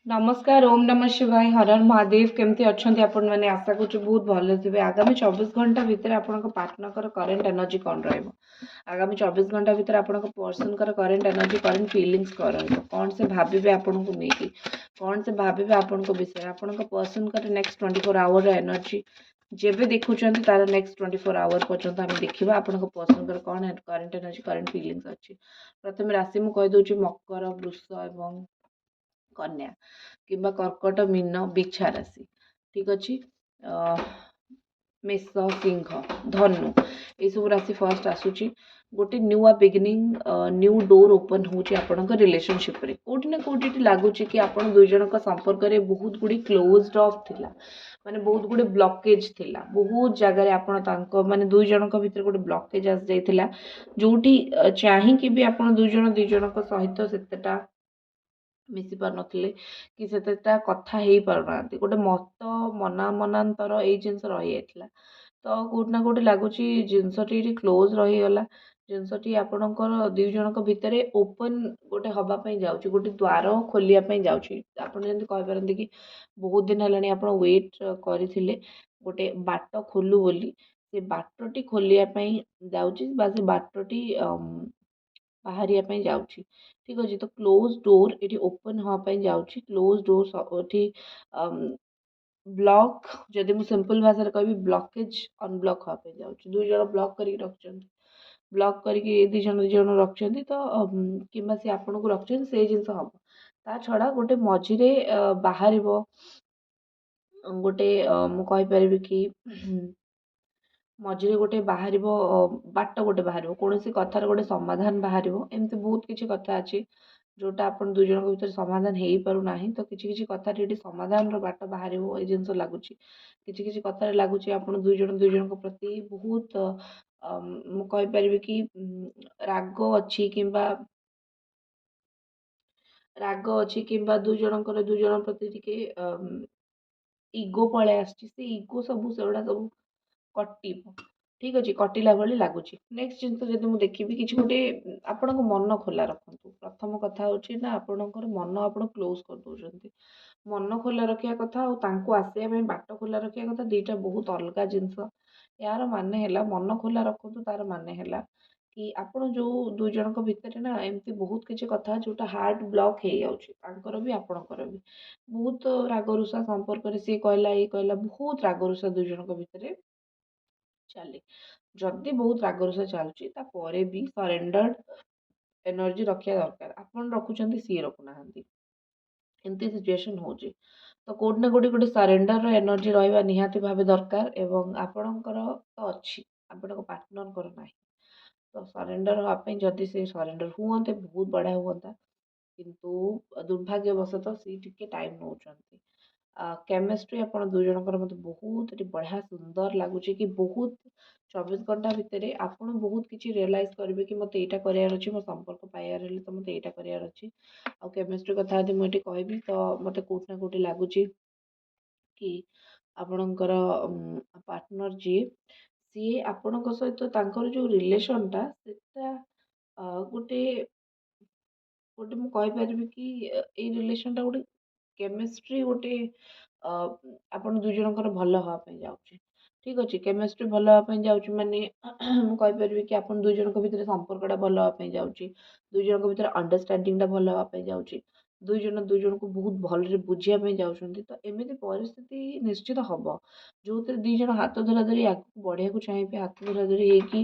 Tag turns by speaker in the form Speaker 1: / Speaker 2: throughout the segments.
Speaker 1: नमस्कार ओम नमः शिवाय हर हर महादेव केमती अच्छा आपण मैंने आशा करूँ बहुत भले थे आगामी 24 घंटा भितर आपण पार्टनर करेन्ट एनर्जी कौन रगामी 24 घंटा भितर आपण person current energy current feelings कौन से भावे आपन को लेकिन कौन से भावे आपण विषय आपण पर्सन नेक्स्ट 24 आवर एनर्जी जेबे देखुं तार नेक्स्ट 24 आवर पर्यंत आम देखा आपण पर्सन कौन करेन्ट एनर्जी करेन्ट फिलिंग्स अच्छी प्रथम राशि मुझे कहीदे मकर वृष एवं कन्या किंबा कर्कट मीन बिछा राशि ठीक अच्छे मेष सिंह धनु ये सब राशि फर्स्ट आसूची गोटे न्यूआ बिगिनिंग न्यू डोर ओपन होची आपणक रिलेशनशिप रे कोठी ना कोठी लगुच कि आपण दुई जन संपर्क में बहुत गुड़ी क्लोज्ड ऑफ थिला माने बहुत गुड़े ब्लॉकेज थिला बहुत जगह आपण तांको माने दुई जन भीतर गोटे ब्लॉकेज आस जाइथिला जोठी चाहिए भी आपण दुई जन सहित सेतेटा मिसी पार नथिले कि सेतेटा कथा हेई पारुना गोटे मत मना मनांतर एई जिनस रही जाइथिला तो कोठी ना कोठी लागुची जिनसटी क्लोज रही गला जिनसटी आपणकर दुई जनक भितर ओपन गोटे हवा पई जाउची गोटे द्वार खोलिया पई जाउची आपण जेंति कहि पारंती कि बहुत दिन हेलानी आपण वेट करथिले गोटे बाट खोलु बोली से बाटटी खोलिया पई जाउची बा से बाटटी बाहरिया पई जाउची ठीक अछि तो क्लोज डोर एटी ओपन हवा पई जाउची क्लोज डोर एटी ब्लॉक जदि मु सिंपल भाषा कहबी ब्लॉकेज अनब्लॉक हवा पई जाउची दुई जण ब्लॉक करके रखछन्ती ब्लॉक करके दी जण रखछन्ती तो किंबा से आपन को रखछन्ती से जिंस हबो ता छडा गोटे मझिरे बाहरिबो गोटे मु कहि परिबी कि मझिरे गोटे बाहर बाट गोटे बाहर कौन कथार गोटे समाधान बाहर एमती बहुत किसी कथा अच्छी जोटा आप दुई जन भर समाधान हो पारना तो किसी कथा समाधान बाट बाहर ये जिन लगुच किसी कथार लगुच आप दुई जन प्रति बहुत मुझे कि राग अच्छी कि राग अच्छी कि दुई जन प्रति टिके इगो पलि आसी इगो सब सब कटिब ठीक अच्छे कटिला भाई लगुच नेक्स्ट जिन जब मुझे देखी कि गोटे आपण मन खोला रखु प्रथम कथा हूँ ना आपणकर मन आप क्लोज कर दौरान मन खोला रखा कथा आसवा बाट खोला रखा कथा दुईटा बहुत अलग जिनस यार माने है मन खोला रखु तार माने है कि आपण जो दुई जन भितर ना एमती बहुत किसी कथा जोटा हार्ट ब्लॉक हो जाऊँर भी आपणकर भी बहुत रागरुषा संपर्क सी कहला ये कहला बहुत रागरुषा दुई जन भितर चले जदि बहुत रागरुषा चलुची तापर भी सरेंडर्ड एनर्जी रखा दरकार आपन रखुचंती सी रखुना एमती सिचुएशन होची तो कोड ना कोडी गोटे सरेंडर एनर्जी रहा निहाती भाव दरकार एवं आपणकर तो अच्छी आपण पार्टनर कर ना तो सरेंडर हाँपाई जदि से सरेंडर हुए बहुत बढ़िया हुआ किंतु दुर्भाग्यवशतः सी टिके टाइम नौ केमिस्ट्री आप दुई जनकर मत बहुत बढ़िया सुंदर लगुच कि बहुत 24 घंटा भितर आपड़ बहुत किसी रियलाइज करेंगे कि मत यहाँ करार अच्छी मो संपर्क पाइबार तो मत यहाँ करार अच्छी आ केमिस्ट्री कथा यदि मुझे कहबी तो मत कौटना कौटी लगुच कि आपणकर पार्टनर जी सी आपण सहित जो रिलेशनटा से गोटे गोटे मुझे कि ये रिलेशनटा गोटे केमिस्ट्री गोटे ଆପଣ ଦୁଇ ଜଣଙ୍କର ଭଲ ହେବା ପାଇଁ ଯାଉଛି ଠିକ୍ ଅଛି କେମିଷ୍ଟ୍ରି ଭଲ ହେବା ପାଇଁ ଯାଉଛି ମାନେ ମୁଁ କହିପାରିବି କି ଆପଣ ଦୁଇ ଜଣଙ୍କ ଭିତରେ ସମ୍ପର୍କଟା ଭଲ ହେବା ପାଇଁ ଯାଉଛି ଦୁଇ ଜଣଙ୍କ ଭିତରେ ଅଣ୍ଡରଷ୍ଟାଣ୍ଡିଂଟା ଭଲ ହେବା ପାଇଁ ଯାଉଛି ଦୁଇ ଜଣକୁ ବହୁତ ଭଲରେ ବୁଝିବା ପାଇଁ ଯାଉଛନ୍ତି ତ ଏମିତି ପରିସ୍ଥିତି ନିଶ୍ଚିତ ହେବ ଯେଉଁଥିରେ ଦୁଇ ଜଣ ହାତ ଧରା ଧରି ଆଗକୁ ବଢ଼ିବାକୁ ଚାହିଁବେ ହାତ ଧରା ଧରି ହେଇକି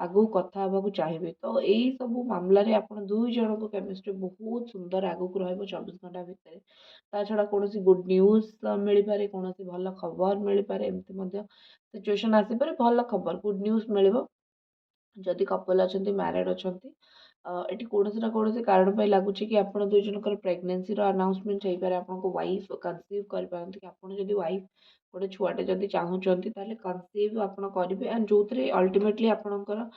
Speaker 1: ଆଗକୁ କଥା ହେବାକୁ ଚାହିଁବେ ତ ଏଇ ସବୁ ମାମଲାରେ ଆପଣ ଦୁଇ ଜଣଙ୍କ କେମିଷ୍ଟ୍ରି ବହୁତ ସୁନ୍ଦର ଆଗକୁ ରହିବ 24 ଘଣ୍ଟା ଭିତରେ ତା ଛଡ଼ା କୌଣସି ଗୁଡ୍ ନ୍ୟୁଜ୍ ମିଳିପାରେ କୌଣସି ଭଲ ଖବର ମିଳିପାରେ ଏମିତି ମଧ୍ୟ ସିଚୁଏସନ୍ ଆସିପାରେ ଭଲ ଖବର ଗୁଡ୍ ନ୍ୟୁଜ୍ ମିଳିବ ଯଦି କପଲ୍ ଅଛନ୍ତି ମ୍ୟାରେଡ୍ ଅଛନ୍ତି ଏଠି କୌଣସି ନା କୌଣସି କାରଣ ପାଇଁ ଲାଗୁଛି କି ଆପଣ ଦୁଇ ଜଣଙ୍କର ପ୍ରେଗନେନ୍ସିର ଆନାଉନ୍ସମେଣ୍ଟ ହେଇପାରେ ଆପଣଙ୍କ ୱାଇଫ୍ କନସିଭ୍ କରିପାରନ୍ତି କି ଆପଣ ଯଦି ୱାଇଫ୍ ଗୋଟେ ଛୁଆଟେ ଯଦି ଚାହୁଁଛନ୍ତି ତାହେଲେ କନସିଭ୍ ଆପଣ କରିବେ ଆଣ୍ଡ ଯେଉଁଥିରେ ଅଲ୍ଟିମେଟଲି ଆପଣଙ୍କର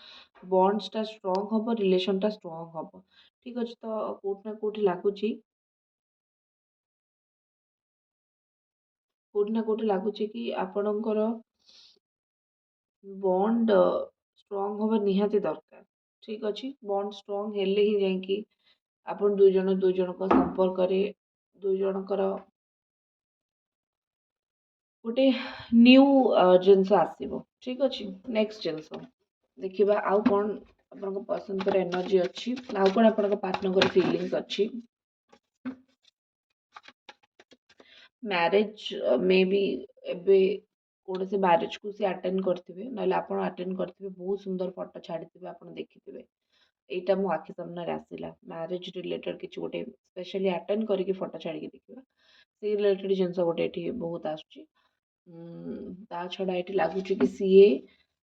Speaker 1: ବଣ୍ଡସଟା ଷ୍ଟ୍ରଙ୍ଗ ହେବ ରିଲେସନଟା ଷ୍ଟ୍ରଙ୍ଗ ହେବ ଠିକ୍ ଅଛି ତ କେଉଁଠି ନା କେଉଁଠି ଲାଗୁଛି କୋଉଠି ନା କୋଉଠି ଲାଗୁଛି କି ଆପଣଙ୍କର ବଣ୍ଡ ଷ୍ଟ୍ରଙ୍ଗ ହେବା ନିହାତି ଦରକାର ଠିକ୍ ଅଛି ବଣ୍ଡ ଷ୍ଟ୍ରଙ୍ଗ ହେଲେ ହିଁ ଯାଇକି ଆପଣ ଦୁଇ ଜଣଙ୍କ ସମ୍ପର୍କରେ ଦୁଇ ଜଣଙ୍କର ଗୋଟେ ନ୍ୟୁ ଜିନିଷ ଆସିବ। ଠିକ୍ ଅଛି। ନେକ୍ସଟ ଜିନିଷ ଦେଖିବା ଆଉ କ'ଣ ଆପଣଙ୍କ ପସନ୍ଦର ଏନର୍ଜି ଅଛି, ଆଉ କ'ଣ ଆପଣଙ୍କ ପାର୍ଟନରଙ୍କର ଫିଲିଙ୍ଗସ୍ ଅଛି। ମ୍ୟାରେଜ ମେ ବି ଏବେ କୌଣସି ମ୍ୟାରେଜକୁ ସେ ଆଟେଣ୍ଡ କରିଥିବେ, ନହେଲେ ଆପଣ ଆଟେଣ୍ଡ କରିଥିବେ, ବହୁତ ସୁନ୍ଦର ଫଟୋ ଛାଡ଼ିଥିବେ, ଆପଣ ଦେଖିଥିବେ। ଏଇଟା ମୋ ଆଖି ସାମ୍ନାରେ ଆସିଲା। ମ୍ୟାରେଜ ରିଲେଟେଡ୍ କିଛି ଗୋଟେ ସ୍ପେଶାଲି ଆଟେଣ୍ଡ କରିକି ଫଟୋ ଛାଡ଼ିକି ଦେଖିବା, ସେଇ ରିଲେଟେଡ୍ ଜିନିଷ ଗୋଟେ ଏଠି ବହୁତ ଆସୁଛି। ତା ଛଡ଼ା ଏଠି ଲାଗୁଛି କି ସିଏ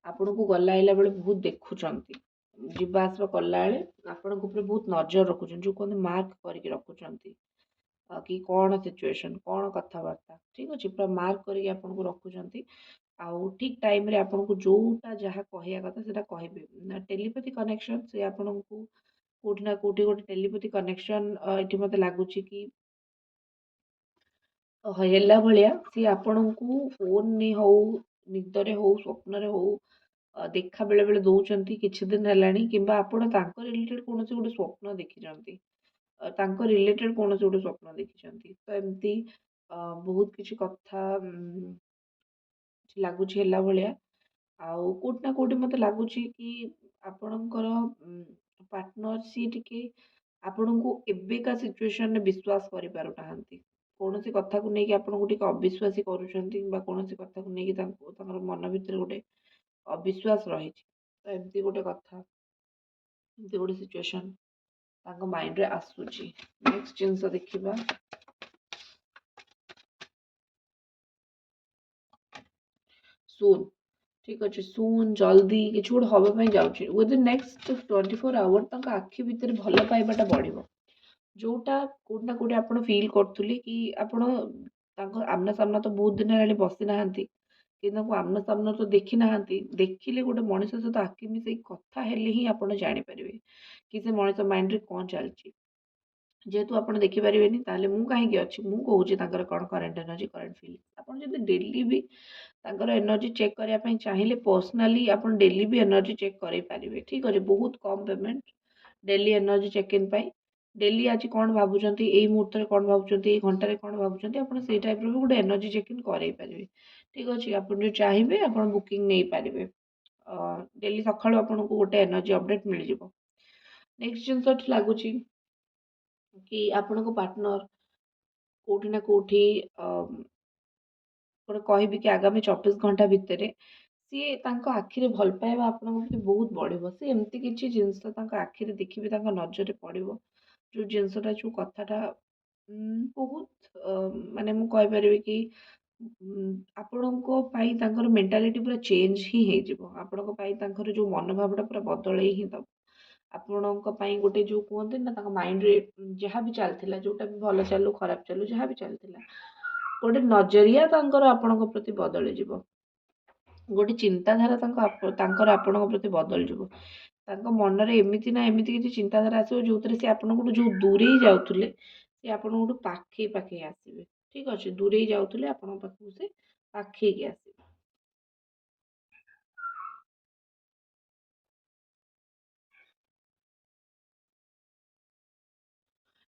Speaker 1: ଆପଣଙ୍କୁ ଗଲା ଆଇଲା ବେଳେ ବହୁତ ଦେଖୁଛନ୍ତି, ଯିବା ଆସିବା କଲାବେଳେ ଆପଣଙ୍କ ଉପରେ ବହୁତ ନଜର ରଖୁଛନ୍ତି, ଯେଉଁ କୁହନ୍ତି ମାର୍କ କରିକି ରଖୁଛନ୍ତି। କି କ'ଣ ସିଚୁଏସନ୍, କ'ଣ କଥାବାର୍ତ୍ତା, ଠିକ୍ ଅଛି, ପୁରା ମାର୍କ କରିକି ଆପଣଙ୍କୁ ରଖୁଛନ୍ତି। ଆଉ ଠିକ୍ ଟାଇମ୍ରେ ଆପଣଙ୍କୁ ଯେଉଁଟା ଯାହା କହିବା କଥା ସେଇଟା କହିବେ। ଟେଲିପାଥି କନେକ୍ସନ୍, ସେ ଆପଣଙ୍କୁ କୋଉଠି ନା କୋଉଠି ଗୋଟେ ଟେଲିପାଥି କନେକ୍ସନ୍ ଏଠି ମୋତେ ଲାଗୁଛି କି ହେଲା ଭଳିଆ। ସିଏ ଆପଣଙ୍କୁ ଫୋନରେ ହଉ, ନିଦରେ ହଉ, ସ୍ୱପ୍ନରେ ହଉ, ଦେଖା ବେଳେ ବେଳେ ଦଉଛନ୍ତି କିଛି ଦିନ ହେଲାଣି, କିମ୍ବା ଆପଣ ତାଙ୍କ ରିଲେଟେଡ୍ କୌଣସି ଗୋଟେ ସ୍ୱପ୍ନ ଦେଖିଛନ୍ତି, ତାଙ୍କ ରିଲେଟେଡ୍ କୌଣସି ଗୋଟେ ସ୍ୱପ୍ନ ଦେଖିଛନ୍ତି। ତ ଏମିତି ବହୁତ କିଛି କଥା ଲାଗୁଛି ହେଲା ଭଳିଆ। ଆଉ କୋଉଠି ନା କୋଉଠି ମୋତେ ଲାଗୁଛି କି ଆପଣଙ୍କର ପାର୍ଟନର ସିଏ ଟିକେ ଆପଣଙ୍କୁ ଏବେକା ସିଚୁଏସନରେ ବିଶ୍ୱାସ କରିପାରୁନାହାନ୍ତି। କୌଣସି କଥାକୁ ନେଇକି ଆପଣଙ୍କୁ ଟିକେ ଅବିଶ୍ୱାସୀ କରୁଛନ୍ତି, ବା କୌଣସି କଥାକୁ ନେଇକି ତାଙ୍କର ମନ ଭିତରେ ଗୋଟେ ଅବିଶ୍ୱାସ ରହିଛି। ତ ଏମିତି ଗୋଟେ କଥା, ଏମିତି ଗୋଟେ ସିଚୁଏସନ୍ ତାଙ୍କ ମାଇଣ୍ଡରେ ଆସୁଛି। ନେକ୍ସଟ ଜିନିଷ ଦେଖିବା। ସୁନ୍, ଠିକ୍ ଅଛି, ସୁନ୍ ଜଲ୍ଦି କିଛି ଗୋଟେ ହବା ପାଇଁ ଯାଉଛି। ୱିଦିନ୍ ନେକ୍ସଟ 24 ଆୱାର ତାଙ୍କ ଆଖି ଭିତରେ ଭଲ ପାଇବାଟା ବଢ଼ିବ। ଯୋଉଟା କୋଉଠି ନା କୋଉଠି ଆପଣ ଫିଲ୍ କରୁଥିଲେ କି ଆପଣ ତାଙ୍କ ଆମ୍ନା ସାମ୍ନା ତ ବହୁତ ଦିନ ହେଲାଣି ବସି ନାହାନ୍ତି, କିନ୍ତୁ ତାଙ୍କୁ ଆମ୍ନା ସାମ୍ନା ତ ଦେଖି ନାହାନ୍ତି। ଦେଖିଲେ ଗୋଟେ ମଣିଷ ସହିତ ଆଖି ମିଶେଇ କଥା ହେଲେ ହିଁ ଆପଣ ଜାଣିପାରିବେ କି ସେ ମଣିଷ ମାଇଣ୍ଡରେ କ'ଣ ଚାଲିଛି। ଯେହେତୁ ଆପଣ ଦେଖିପାରିବେନି, ତାହେଲେ ମୁଁ କାହିଁକି ଅଛି, ମୁଁ କହୁଛି ତାଙ୍କର କ'ଣ କରେଣ୍ଟ ଏନର୍ଜି, କରେଣ୍ଟ ଫିଲିଂ। ଆପଣ ଯଦି ଡେଲି ବି ତାଙ୍କର ଏନର୍ଜି ଚେକ୍ କରିବା ପାଇଁ ଚାହିଁଲେ, ପର୍ସନାଲି ଆପଣ ଡେଲି ବି ଏନର୍ଜି ଚେକ୍ କରେଇ ପାରିବେ। ଠିକ୍ ଅଛି, ବହୁତ କମ୍ payment daily energy check in ପାଇଁ। ଡେଲି ଆଜି କ'ଣ ଭାବୁଛନ୍ତି, ଏଇ ମୁହୂର୍ତ୍ତରେ କ'ଣ ଭାବୁଛନ୍ତି, ଏଇ ଘଣ୍ଟାରେ କ'ଣ ଭାବୁଛନ୍ତି, ଆପଣ ସେଇ ଟାଇପ୍ର ବି ଗୋଟେ ଏନର୍ଜି ଚେକ୍ ଇନ୍ କରେଇ ପାରିବେ। ଠିକ୍ ଅଛି, ଆପଣ ଯଦି ଚାହିଁବେ ଆପଣ ବୁକିଂ ନେଇପାରିବେ। ଡେଲି ସକାଳୁ ଆପଣଙ୍କୁ ଗୋଟେ ଏନର୍ଜି ଅପଡେଟ୍ ମିଳିଯିବ। ନେକ୍ସଟ ଜିନିଷ ଏଠି ଲାଗୁଛି କି ଆପଣଙ୍କ ପାର୍ଟନର କୋଉଠି ନା କୋଉଠି ଗୋଟେ କହିବି କି ଆଗାମୀ 24 ଘଣ୍ଟା ଭିତରେ ସିଏ ତାଙ୍କ ଆଖିରେ ଭଲ ପାଇବା ଆପଣଙ୍କ ପ୍ରତି ବହୁତ ବଢ଼ିବ। ସେ ଏମିତି କିଛି ଜିନିଷ ତାଙ୍କ ଆଖିରେ ଦେଖିବେ, ତାଙ୍କ ନଜରରେ ପଡ଼ିବ, ଯେଉଁ ଜିନିଷଟା, ଯେଉଁ କଥାଟା ବହୁତ ମାନେ ମୁଁ କହିପାରିବି କି ଆପଣଙ୍କ ପାଇଁ ତାଙ୍କର ମେଣ୍ଟାଲିଟି ପୁରା ଚେଞ୍ଜ ହିଁ ହେଇଯିବ। ଆପଣଙ୍କ ପାଇଁ ତାଙ୍କର ଯେଉଁ ମନୋଭାବଟା ପୁରା ବଦଳେଇ ହିଁ ଦେବ। ଆପଣଙ୍କ ପାଇଁ ଗୋଟେ ଯେଉଁ କୁହନ୍ତି ନା, ତାଙ୍କ ମାଇଣ୍ଡରେ ଯାହା ବି ଚାଲିଥିଲା, ଯେଉଁଟା ବି ଭଲ ଚାଲୁ ଖରାପ ଚାଲୁ ଯାହା ବି ଚାଲିଥିଲା, ଗୋଟେ ନଜରିଆ ତାଙ୍କର ଆପଣଙ୍କ ପ୍ରତି ବଦଳିଯିବ। ଗୋଟେ ଚିନ୍ତାଧାରା ତାଙ୍କର ଆପଣଙ୍କ ପ୍ରତି ବଦଳିଯିବ। ତାଙ୍କ ମନରେ ଏମିତି ନା ଏମିତି କିଛି ଚିନ୍ତାଧାରା ଆସିବ, ଯେଉଁଥିରେ ସେ ଆପଣଙ୍କଠୁ ଯେଉଁ ଦୂରେଇ ଯାଉଥିଲେ, ସେ ଆପଣଙ୍କଠୁ ପାଖେଇ ପାଖେଇ ଆସିବେ। ଠିକ୍ ଅଛି, ଦୂରେଇ ଯାଉଥିଲେ ଆପଣଙ୍କ ପାଖକୁ ସେ ପାଖେଇକି ଆସିବେ।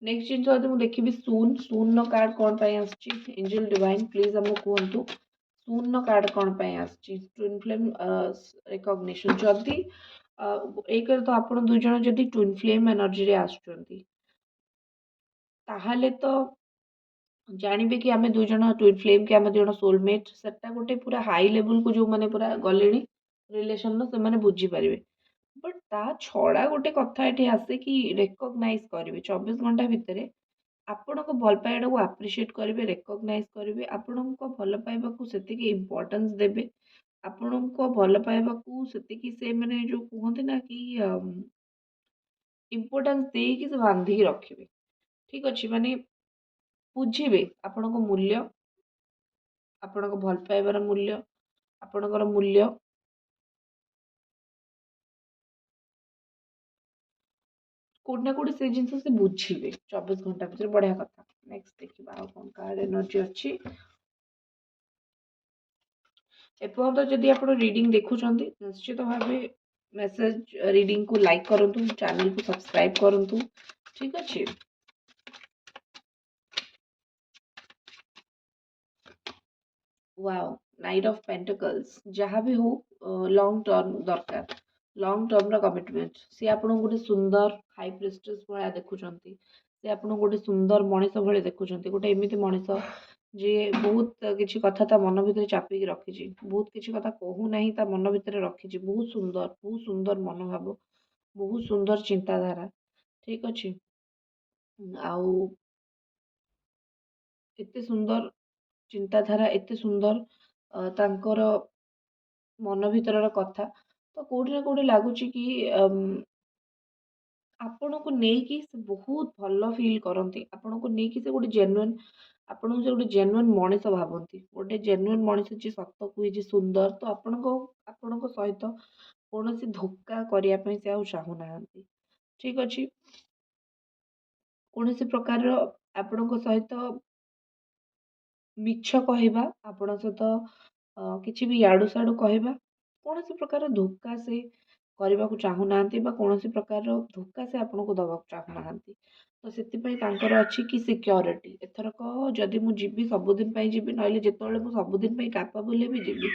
Speaker 1: ନେକ୍ସଟ ଜିନିଷ ଯଦି ମୁଁ ଦେଖିବି, ଶୂନର କାର୍ଡ କ'ଣ ପାଇଁ ଆସୁଛି, ଏଞ୍ଜେଲ ଡିଭାଇନ୍ ପ୍ଲିଜ୍ ଆମକୁ କୁହନ୍ତୁ ଶୂନର କାର୍ଡ କ'ଣ ପାଇଁ ଆସୁଛି। ଟ୍ୱିନ୍ ଫ୍ଲେମ୍ ରେକଗ୍ନିସନ୍, ଯଦି ଏକରେ ତ ଆପଣ ଦୁଇ ଜଣ ଯଦି ଟ୍ୱିନ୍ ଫ୍ଲେମ୍ ଏନର୍ଜିରେ ଆସୁଛନ୍ତି, ତାହେଲେ ତ ଜାଣିବେ କି ଆମେ ଦୁଇ ଜଣ ଟ୍ୱିନ୍ ଫ୍ଲେମ୍, କି ଆମେ ଦୁଇ ଜଣ ସୋଲମେଟ୍। ସେଟା ଗୋଟେ ପୁରା ହାଇ ଲେବୁଲକୁ ଯେଉଁମାନେ ପୁରା ଗଲେଣି ରିଲେସନର, ସେମାନେ ବୁଝିପାରିବେ। ବଟ୍ ତା ଛଡ଼ା ଗୋଟେ କଥା ଏଠି ଆସେ କି ରେକଗ୍ନାଇଜ୍ କରିବେ 24 ଘଣ୍ଟା ଭିତରେ। ଆପଣଙ୍କ ଭଲ ପାଇବାଟାକୁ ଆପ୍ରିସିଏଟ୍ କରିବେ, ରେକଗ୍ନାଇଜ୍ କରିବେ, ଆପଣଙ୍କ ଭଲ ପାଇବାକୁ ସେତିକି ଇମ୍ପୋର୍ଟାନ୍ସ ଦେବେ, ଆପଣଙ୍କ ଭଲ ପାଇବାକୁ ସେତିକି ସେ ମାନେ ଯେଉଁ କୁହନ୍ତି ନା କି ଇମ୍ପୋର୍ଟାନ୍ସ ଦେଇକି ସେ ବାନ୍ଧିକି ରଖିବେ। ଠିକ୍ ଅଛି, ମାନେ ବୁଝିବେ ଆପଣଙ୍କ ମୂଲ୍ୟ, ଆପଣଙ୍କ ଭଲ ପାଇବାର ମୂଲ୍ୟ, ଆପଣଙ୍କର ମୂଲ୍ୟ। କୋଉଠି ନା କୋଉଠି ସେଇ ଜିନିଷ ସେ ବୁଝିବେ 24 ଘଣ୍ଟା ଭିତରେ। ବଢ଼ିଆ କଥା। ନେକ୍ସଟ ଦେଖିବା ଆଉ କ'ଣ କାର୍ଡ ଏନର୍ଜି ଅଛି। ଏପର୍ଯ୍ୟନ୍ତ ଯଦି ଆପଣ ରିଡ଼ିଂ ଦେଖୁଛନ୍ତି, ନିଶ୍ଚିତ ଭାବେ ମେସେଜ ରିଡ଼ିଂକୁ ଲାଇକ୍ କରନ୍ତୁ, ଚ୍ୟାନେଲକୁ ସବସ୍କ୍ରାଇବ୍ କରନ୍ତୁ। ଠିକ୍ ଅଛି। वाओ नाइट ऑफ पेंटिकल्स जहाँ भी हो लॉन्ग टर्म दरकार लॉन्ग टर्म कमिटमेंट सी आपन गोटे सुंदर हाई प्रेस्टिज भाया देखुंट सी आपन गोटे सुंदर मनीष भाई देखुंट गोटे एमती मनीष जी बहुत किसी कथा ता मन भितर चापिकी रखी बहुत किसी कथा कहूना ता मन भितर रखी बहुत सुंदर मनोभाव बहुत सुंदर चिंताधारा ठीक अच्छे आउ एते सुंदर चिंताधारा एते सुंदर तांकर मन भितर कथा तो कोठी ना कोठी लगुच कि आपण को नेकी से बहुत भल फिल करती आपण को नेकी से गोटे जेन्युइन आपण से गोटे जेन्युइन मनीष भावती गोटे जेन्युइन मनीष जी सत कुहे जी सुंदर तो आपण सहित कौन धोखा करने से आउ चाहूना ठीक अच्छे कौन प्रकार आपण सहित मिछ कहवा आपण सहित किसी भी याडू साडू कहवा कौन प्रकार धोखा से करने को चाहूना कौन प्रकार धोखा से आपन को दवा चाहूना तो से अच्छी कि सिक्योरिटी एथरक जदि मुझी सबुदिन जीवी ना जिते मुझे सबुदिन कैपेबल भी जीवी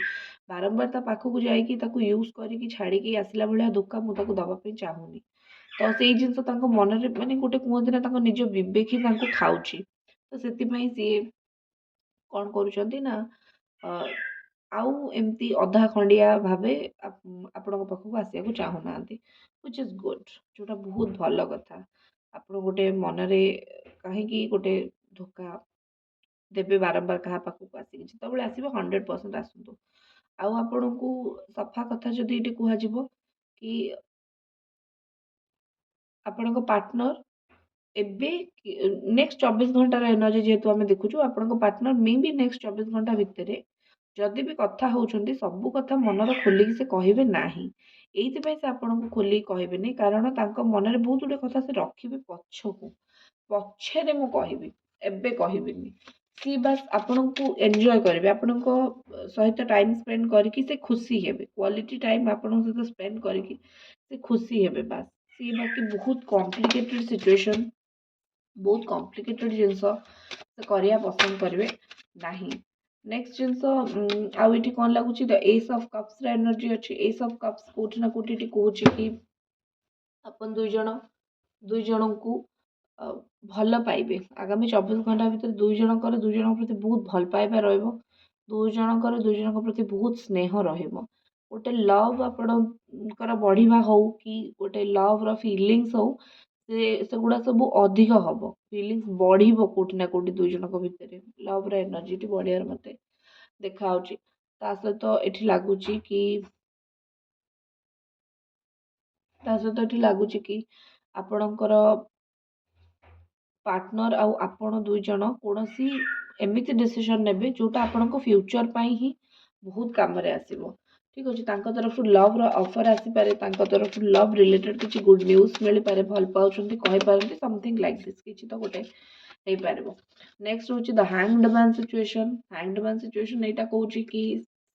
Speaker 1: बारंबार ता पाखक जाकि यूज करके छाड़ी आसला भाया धोखा मुझे दवाई चाहूनी तो से जिनस मन माने गोटे कहते ना निज विवेक ही खाऊची तो से सी कौन करुँच ना आउ एमती अधा खंडिया भावे आपण पाखक आसवा चाहूना व्हिच इज गुड जोटा बहुत भल कथा आपण गोटे मनरे कहीं गोटे धोखा देवे बारंबार क्या पाखक आसिक जिते आसो 100% आसतु आउ आपण को सफा कथा जदि ये कह कि आपण पार्टनर एबे नेक्स्ट 24 घंटार एनर्जी जेहेतु आम देखुचु आपण पार्टनर मे भी नेक्स्ट 24 घंटा भितर जदि भी कथा होउछन्ती सब कथा मनर खोलिक से कहे ना ये से आपन को खोलिक कहे नहीं कारण तांको मनरे बहुत गुटे कथा से रखिबे पछकू पछरे मु कहबी एबे कहबिनी सी बस आपन को एंजॉय करेंगे आपण सहित टाइम स्पेंड करके से खुशी हेबे क्वालिटी टाइम आपण सहित स्पेंड करके से खुशी हेबे बस सी बाकी बहुत कॉम्प्लिकेटेड सिचुएशन बहुत कॉम्प्लिकेटेड जिनस करिया पसंद करेंगे नहीं नेक्स्ट जिनस आउ ये कौन लगुच the S of cups energy अच्छी एस ऑफ कप्स कोठी ना कोठी कहूँ कि अपन दुई जन को भल पाइबे आगामी 24 घंटा भितर दुई जन प्रति बहुत भल पाइबा रहिबो दुई जन प्रति बहुत स्नेह रहिबो गोटे लव आपणकर बढ़िया हो कि गोटे लव रो फीलिंग्स हो से गुड़ा सब अधिक हम फिलिंग्स बढ़ो कोटि ना कोटि दुई जन भितर लव एनर्जी बढ़िया मत देखा सहित ये लगुच कि लगुच कि आपणकर पार्टनर आउ आपण दुई जन कौन एमती डिसीजन ने जोटा आपण फ्यूचर ही बहुत काम आसो ठीक अच्छे तरफ लव ऑफर आसीपे तरफ लव रिलेटेड किसी गुड न्यूज मिल पारे भल पाँच कहींपारती समथिंग लाइक दिस किसी तो गोटे हो पार नेक्स्ट हूँ द हैंग्ड मैन सिचुएशन यहाँ कहूँ कि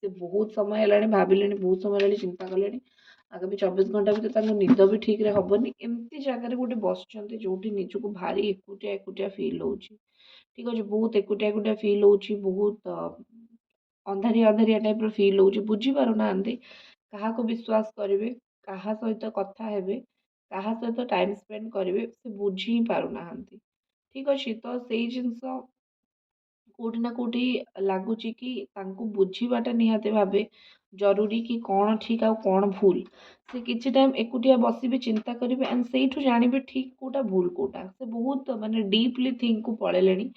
Speaker 1: से बहुत समय है भाविले बहुत समय है चिंता कले आगामी 24 घंटा भितर निद भी ठीक रे हबनी एमती जगह गोटे बस जो निजक भारी एकुटिया एकुटिया फिल हो ठीक अच्छे बहुत एकुटिया एकुटिया फिल हो बहुत अंधारिया अंधारिया टाइप फिल हो बुझी पार ना क्या विश्वास करेंगे क्या सहित कथा हेबे क्या सहित टाइम स्पेंड करेंगे से बुझी ही पार ना ठीक अच्छे तो से जिनस कोठी ना कोठी लगुच कि बुझीबाटा निहाती भावे जरूरी कि कौन ठीक आ कौन भूल से किसी टाइम एकुटिया बसबे चिंता करेंगे एंड से जानवे ठीक कोटा भूल कोटा से बहुत माने डीपली थिंक को पड़े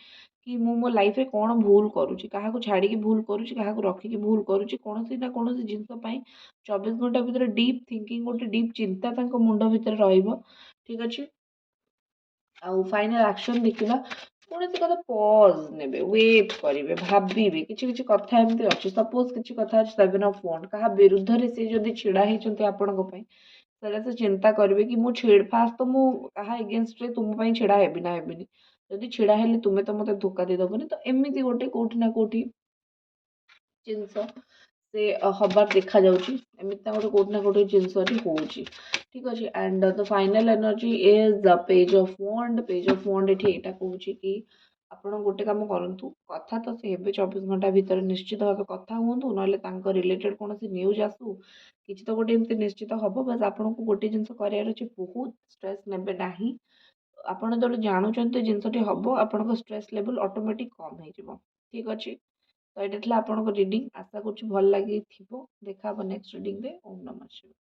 Speaker 1: कि मो लाइफ रे कौन भूल करुँची क्या छाड़ी भूल करुँची क्या रखिकी भूल करुँची कौन ना कौन जिनस 24 घंटा भितर डीप थिंकिंग गोटे डीप चिंता मुंड भितर ठीक अच्छे आउ फाइनल एक्शन देखा कौन कथा पज ने वेट करेंगे भावे कि कथा एमती अच्छे सपोज किसी कथा अच्छे 7 ऑफ वॉन्ड क्या विरुद्ध रे से जदि छिड़ा होती आपण से चिंता करेंगे कि मुझे फास्ट तो मुझे एगेन्स्ट तुम छिड़ा हेबी ना हेबिनी जदि छिड़ा हेले तुम्हें तो मत धोखा देदबनी तो एमती गोटे कोठी ना कोठी जिनस से हबार देखा जाऊँगी एमती गोटे कोठी ना कोठी जिनस हो ठीक अच्छे and the final energy is the page of wand ये कहूँ कि ଆପଣ ଗୋଟେ କାମ କରନ୍ତୁ, କଥା ତ ସେ ହେବେ 24 ଘଣ୍ଟା ଭିତରେ ନିଶ୍ଚିତ ଭାବେ କଥା ହୁଅନ୍ତୁ, ନହେଲେ ତାଙ୍କ ରିଲେଟେଡ୍ କୌଣସି ନ୍ୟୁଜ୍ ଆସୁ, କିଛି ତ ଗୋଟେ ଏମିତି ନିଶ୍ଚିତ ହବ। ବାସ୍ ଆପଣଙ୍କୁ ଗୋଟେ ଜିନିଷ କରିବାର ଅଛି, ବହୁତ ଷ୍ଟ୍ରେସ୍ ନେବେ ନାହିଁ। ଆପଣ ଯେତେବେଳେ ଜାଣୁଛନ୍ତି ଜିନିଷଟି ହବ, ଆପଣଙ୍କ ଷ୍ଟ୍ରେସ୍ ଲେଭେଲ୍ ଅଟୋମେଟିକ୍ କମ୍ ହେଇଯିବ। ଠିକ୍ ଅଛି? ତ ଏଇଟା ଥିଲା ଆପଣଙ୍କ ରିଡ଼ିଂ। ଆଶା କରୁଛି ଭଲ ଲାଗିଥିବ। ଦେଖା ହବ ନେକ୍ସଟ ରିଡ଼ିଂରେ। ଓମ୍ ନମଃ ଶିବାୟ।